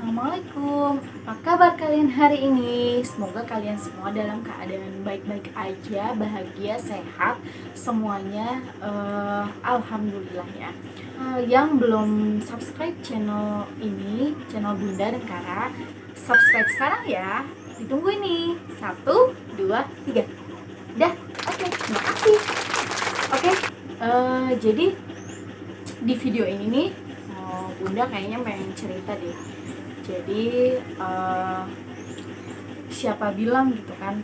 Assalamualaikum, apa kabar kalian hari ini? Semoga kalian semua dalam keadaan baik-baik aja, bahagia, sehat, semuanya. Alhamdulillah ya. Yang belum subscribe channel ini, channel Bunda dan Kara, subscribe sekarang ya. Ditunggu ini. 1, 2, 3. Dah, oke, terima kasih. Oke, jadi di video ini nih, Bunda kayaknya pengen cerita deh. Jadi siapa bilang gitu kan,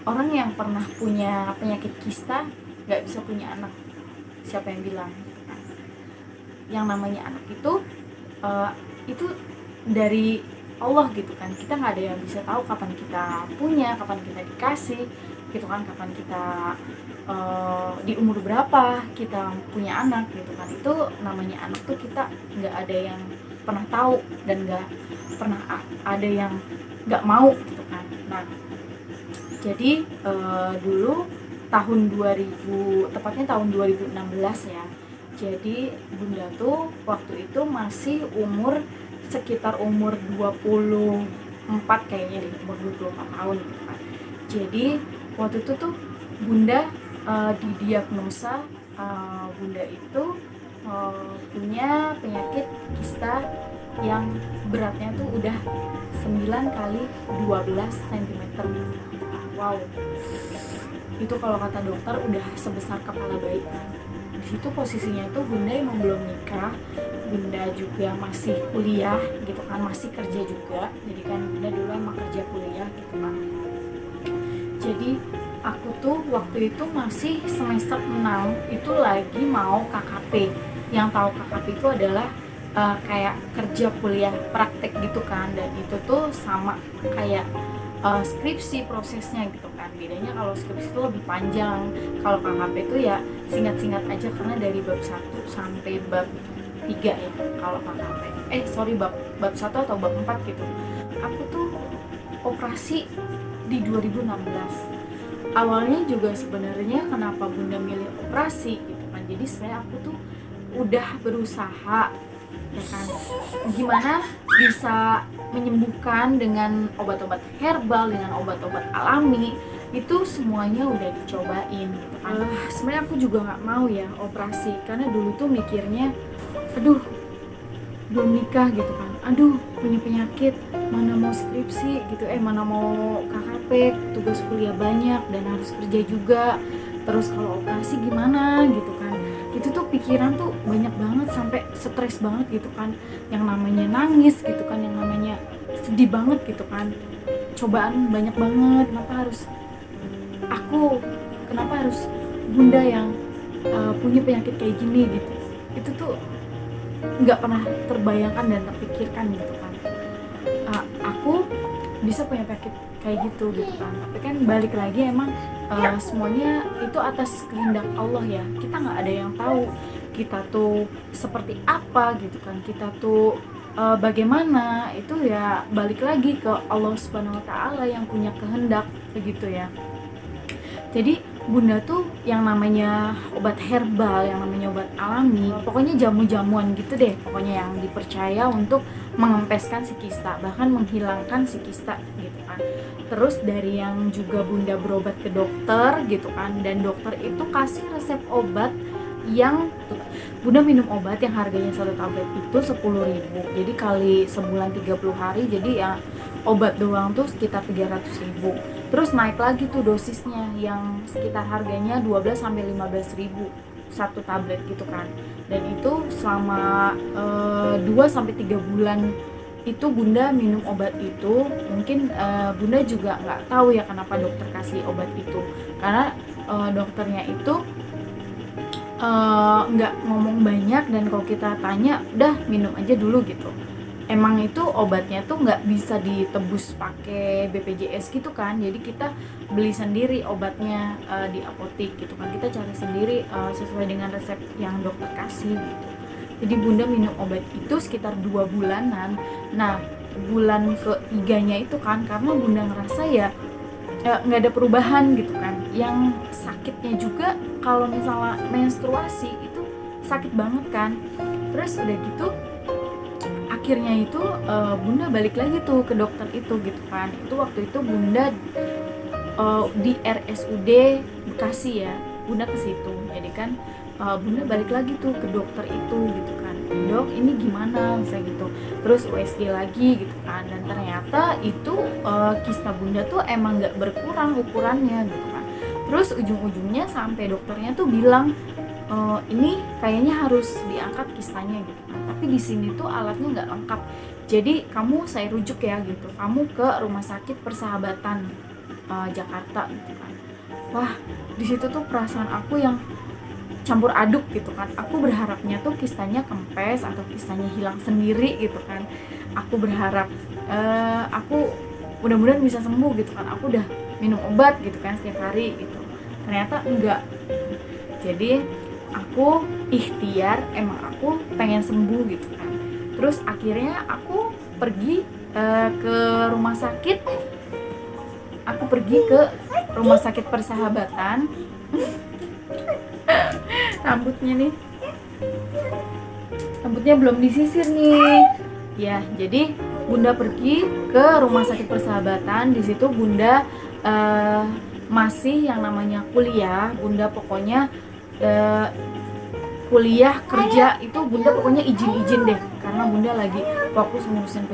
orang yang pernah punya penyakit kista nggak bisa punya anak? Siapa yang bilang gitu kan? Yang namanya anak itu dari Allah gitu kan. Kita nggak ada yang bisa tahu kapan kita punya, kapan kita dikasih gitu kan, kapan kita di umur berapa kita punya anak gitu kan. Itu namanya anak tuh kita nggak ada yang pernah tahu dan nggak pernah ada yang nggak mau gitu kan. Nah, jadi dulu tahun 2000, tepatnya tahun 2016 ya. Jadi Bunda tuh waktu itu masih sekitar umur 24 kayaknya deh, umur 24 tahun gitu kan. Jadi waktu itu tuh Bunda didiagnosa Bunda itu punya penyakit kista yang beratnya tuh udah 9 kali 12 cm. Wow, itu kalau kata dokter udah sebesar kepala bayi. Di situ posisinya tuh Bunda emang belum nikah, Bunda juga masih kuliah gitu kan, masih kerja juga. Jadi kan Bunda dulu emang kerja kuliah gitu kan. Jadi aku tuh waktu itu masih semester 6, itu lagi mau KKP. Yang tahu KKP itu adalah kayak kerja kuliah praktek gitu kan, dan itu tuh sama kayak skripsi prosesnya gitu kan. Bedanya kalau skripsi itu lebih panjang, kalau KKP itu ya singkat-singkat aja karena dari bab 1 sampai bab 3 ya kalau KKP. Bab 1 atau bab 4 gitu. Aku tuh operasi di 2016. Awalnya juga sebenarnya kenapa Bunda milih operasi gitu kan, jadi sebenarnya aku tuh udah berusaha ya kan, gimana bisa menyembuhkan dengan obat-obat herbal, dengan obat-obat alami, itu semuanya udah dicobain gitu kan. Sebenarnya aku juga nggak mau ya operasi, karena dulu tuh mikirnya aduh belum nikah gitu kan, aduh punya penyakit, mana mau skripsi gitu, mana mau KKP, tugas kuliah banyak dan harus kerja juga, terus kalau operasi gimana gitu kan. Itu tuh pikiran tuh banyak banget, sampai stres banget gitu kan, yang namanya nangis gitu kan, yang namanya sedih banget gitu kan, cobaan banyak banget. Kenapa harus Bunda yang punya penyakit kayak gini gitu. Itu tuh nggak pernah terbayangkan dan terpikirkan gitu kan. Aku bisa punya penyakit kayak gitu kan, tapi kan balik lagi emang semuanya itu atas kehendak Allah ya. Kita nggak ada yang tahu kita tuh seperti apa gitu kan, kita tuh bagaimana, itu ya balik lagi ke Allah Subhanahu Wa Taala yang punya kehendak begitu ya. Jadi Bunda tuh yang namanya obat herbal, yang namanya obat alami, pokoknya jamu-jamuan gitu deh, pokoknya yang dipercaya untuk mengempeskan si kista, bahkan menghilangkan si kista gitu kan. Terus dari yang juga Bunda berobat ke dokter gitu kan, dan dokter itu kasih resep obat yang Bunda minum obat yang harganya satu tablet itu 10.000, jadi kali sebulan 30 hari, jadi ya obat doang tuh sekitar 300.000. Terus naik lagi tuh dosisnya yang sekitar harganya 12-15.000 satu tablet gitu kan. Dan itu selama 2-3 bulan itu Bunda minum obat itu. Mungkin Bunda juga nggak tahu ya kenapa dokter kasih obat itu, karena dokternya itu nggak ngomong banyak, dan kalau kita tanya udah minum aja dulu gitu. Emang itu obatnya tuh nggak bisa ditebus pakai BPJS gitu kan, jadi kita beli sendiri obatnya di apotek gitu kan, kita cari sendiri sesuai dengan resep yang dokter kasih gitu. Jadi Bunda minum obat itu sekitar 2 bulanan. Nah, bulan ke-3-nya itu kan, karena Bunda ngerasa ya nggak ada perubahan gitu kan, yang sakitnya juga kalau misalnya menstruasi itu sakit banget kan. Terus udah gitu akhirnya itu bunda balik lagi tuh ke dokter itu gitu kan. Itu waktu itu bunda di RSUD Bekasi ya, bunda ke situ. Jadi kan bunda balik lagi tuh ke dokter itu gitu kan, dok ini gimana misalnya gitu, terus USG lagi gitu kan, dan ternyata itu kista bunda tuh emang nggak berkurang ukurannya gitu kan. Terus ujung-ujungnya sampai dokternya tuh bilang ini kayaknya harus diangkat kistanya gitu kan, tapi di sini tuh alatnya nggak lengkap, jadi kamu saya rujuk ya gitu, kamu ke Rumah Sakit Persahabatan Jakarta gitu kan. Wah, di situ tuh perasaan aku yang campur aduk gitu kan. Aku berharapnya tuh kistanya kempes atau kistanya hilang sendiri gitu kan. Aku berharap aku mudah-mudahan bisa sembuh gitu kan. Aku udah minum obat gitu kan setiap hari gitu. Ternyata enggak. Jadi aku ikhtiar, emang aku pengen sembuh gitu kan. Terus akhirnya aku pergi ke rumah sakit. Aku pergi ke Rumah Sakit Persahabatan. Rambutnya belum disisir nih ya. Jadi bunda pergi ke Rumah Sakit Persahabatan. Di situ bunda masih yang namanya kuliah. Bunda pokoknya kuliah kerja itu bunda pokoknya izin deh, karena bunda lagi fokus ngurusin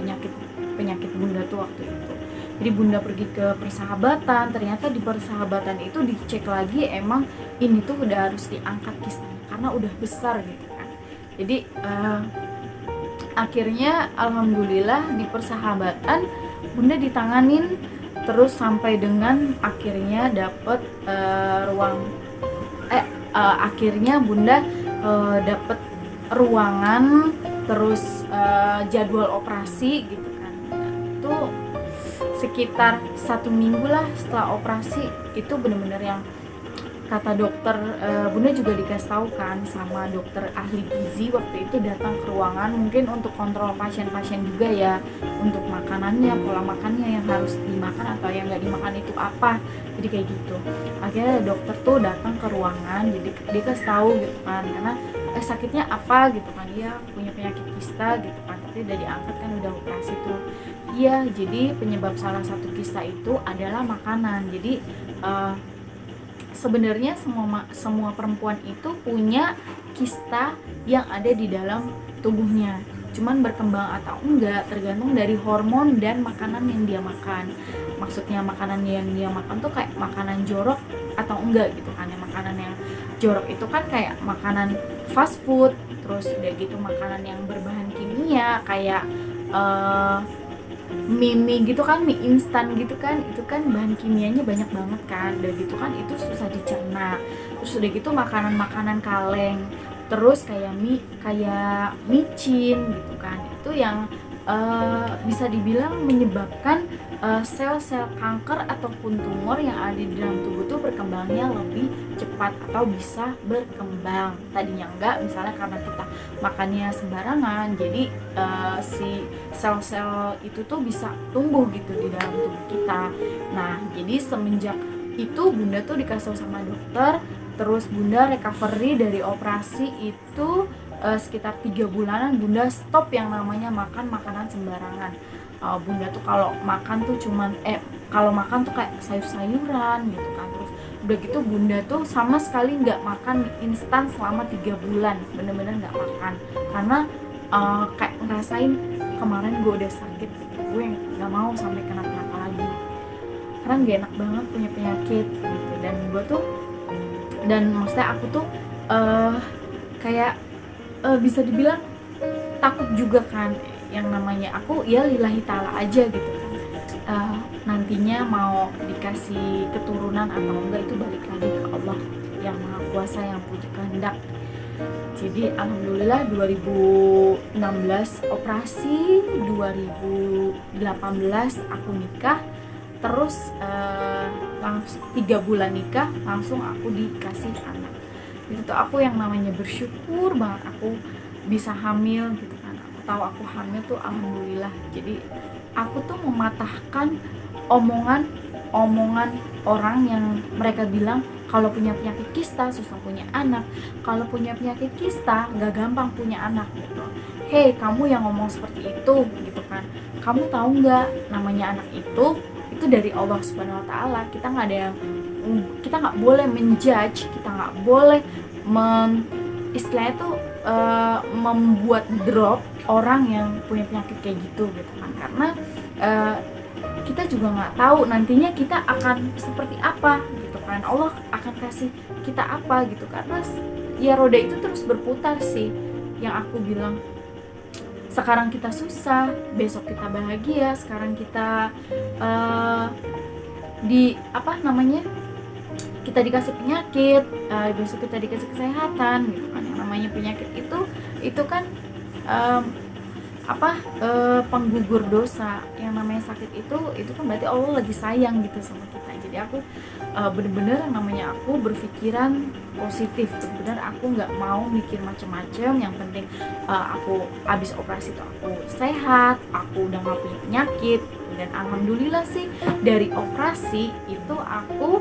penyakit bunda tuh waktu itu. Jadi bunda pergi ke Persahabatan, ternyata di Persahabatan itu dicek lagi, emang ini tuh udah harus diangkat kistanya karena udah besar gitu kan. Jadi akhirnya alhamdulillah di Persahabatan bunda ditanganin, terus sampai dengan akhirnya dapet akhirnya bunda dapet ruangan, terus jadwal operasi gitu kan. Nah, itu sekitar 1 minggu lah setelah operasi itu bener-bener yang kata dokter, bunda juga dikasih tahu kan sama dokter ahli gizi waktu itu, datang ke ruangan mungkin untuk kontrol pasien-pasien juga ya, untuk makanannya, pola makannya yang harus dimakan atau yang nggak dimakan itu apa. Jadi kayak gitu. Akhirnya dokter tuh datang ke ruangan, jadi dia kasih tahu gitu kan, karena sakitnya apa gitu kan, dia punya penyakit kista gitu kan, tapi udah diangkat kan, udah operasi tuh. Iya, jadi penyebab salah satu kista itu adalah makanan. Jadi sebenarnya semua perempuan itu punya kista yang ada di dalam tubuhnya, cuman berkembang atau enggak tergantung dari hormon dan makanan yang dia makan. Maksudnya makanan yang dia makan tuh kayak makanan jorok atau enggak gitu kan. Yang makanan yang jorok itu kan kayak makanan fast food, terus udah gitu makanan yang berbahan kimia kayak mie gitu kan, mie instan gitu kan, itu kan bahan kimianya banyak banget kan, udah gitu kan itu susah dicerna. Terus udah gitu makanan-makanan kaleng, terus kayak micin gitu kan, itu yang bisa dibilang menyebabkan sel-sel kanker ataupun tumor yang ada di dalam tubuh tuh berkembangnya lebih cepat atau bisa berkembang. Tadinya enggak, misalnya karena kita makannya sembarangan, jadi si sel-sel itu tuh bisa tumbuh gitu di dalam tubuh kita. Nah, jadi semenjak itu bunda tuh dikasih sama dokter, terus bunda recovery dari operasi itu sekitar 3 bulanan bunda stop yang namanya makan makanan sembarangan. Bunda tuh kalau makan tuh kalau makan tuh kayak sayur-sayuran gitu kan. Terus udah gitu bunda tuh sama sekali nggak makan mie instan selama 3 bulan, bener-bener nggak makan, karena kayak ngerasain kemarin gue udah sakit, gue nggak mau sampai kenapa-napa lagi, karena nggak enak banget punya penyakit gitu. Dan gue tuh, dan maksudnya aku tuh kayak bisa dibilang takut juga kan, yang namanya aku ya lillahi ta'ala aja gitu kan, nantinya mau dikasih keturunan atau enggak itu balik lagi ke Allah yang maha kuasa, yang punya kehendak. Jadi alhamdulillah 2016 operasi, 2018 aku nikah, terus langsung 3 bulan nikah langsung aku dikasih anak. Itu tuh aku yang namanya bersyukur banget aku bisa hamil gitu kan. Aku tahu aku hamil tuh alhamdulillah. Jadi aku tuh mematahkan omongan orang yang mereka bilang kalau punya penyakit kista susah punya anak, kalau punya penyakit kista gak gampang punya anak gitu. hey kamu yang ngomong seperti itu gitu kan, kamu tahu nggak namanya anak itu dari Allah Subhanahu Wa Taala. Kita nggak boleh menjudge, kita nggak boleh istilahnya tuh membuat drop orang yang punya penyakit kayak gitu kan, karena kita juga nggak tahu nantinya kita akan seperti apa gitu kan, Allah akan kasih kita apa gitu, karena ya roda itu terus berputar sih. Yang aku bilang, sekarang kita susah, besok kita bahagia, sekarang kita kita dikasih penyakit, besok kita dikasih kesehatan gitu kan. Yang namanya penyakit itu kan penggugur dosa. Yang namanya sakit itu kan berarti Allah lagi sayang gitu sama kita. Jadi aku bener-bener yang namanya aku berpikiran positif, bener-bener aku nggak mau mikir macam-macam. Yang penting aku abis operasi itu aku sehat, aku udah nggak punya penyakit, dan alhamdulillah sih dari operasi itu aku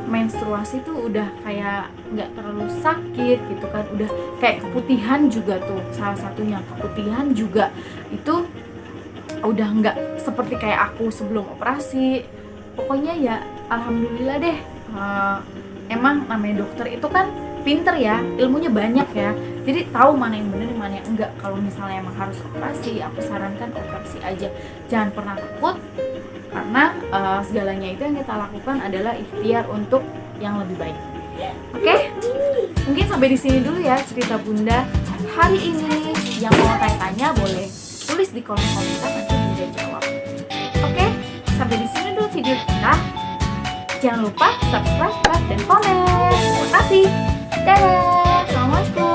menstruasi tuh udah kayak nggak terlalu sakit gitu kan, udah kayak keputihan juga tuh, salah satunya keputihan juga itu udah nggak seperti kayak aku sebelum operasi. Pokoknya ya alhamdulillah deh. Emang namanya dokter itu kan pinter ya, ilmunya banyak ya, jadi tahu mana yang benar mana yang enggak. Kalau misalnya emang harus operasi, aku sarankan operasi aja, jangan pernah takut, karena segalanya itu yang kita lakukan adalah ikhtiar untuk yang lebih baik. Oke? Mungkin sampai di sini dulu ya cerita Bunda hari ini. Yang mau tanya-tanya boleh tulis di kolom komentar, nanti Bunda jawab. Oke? Sampai di sini dulu video kita. Jangan lupa subscribe, like, dan komen. Terima kasih. Dadah. Assalamualaikum.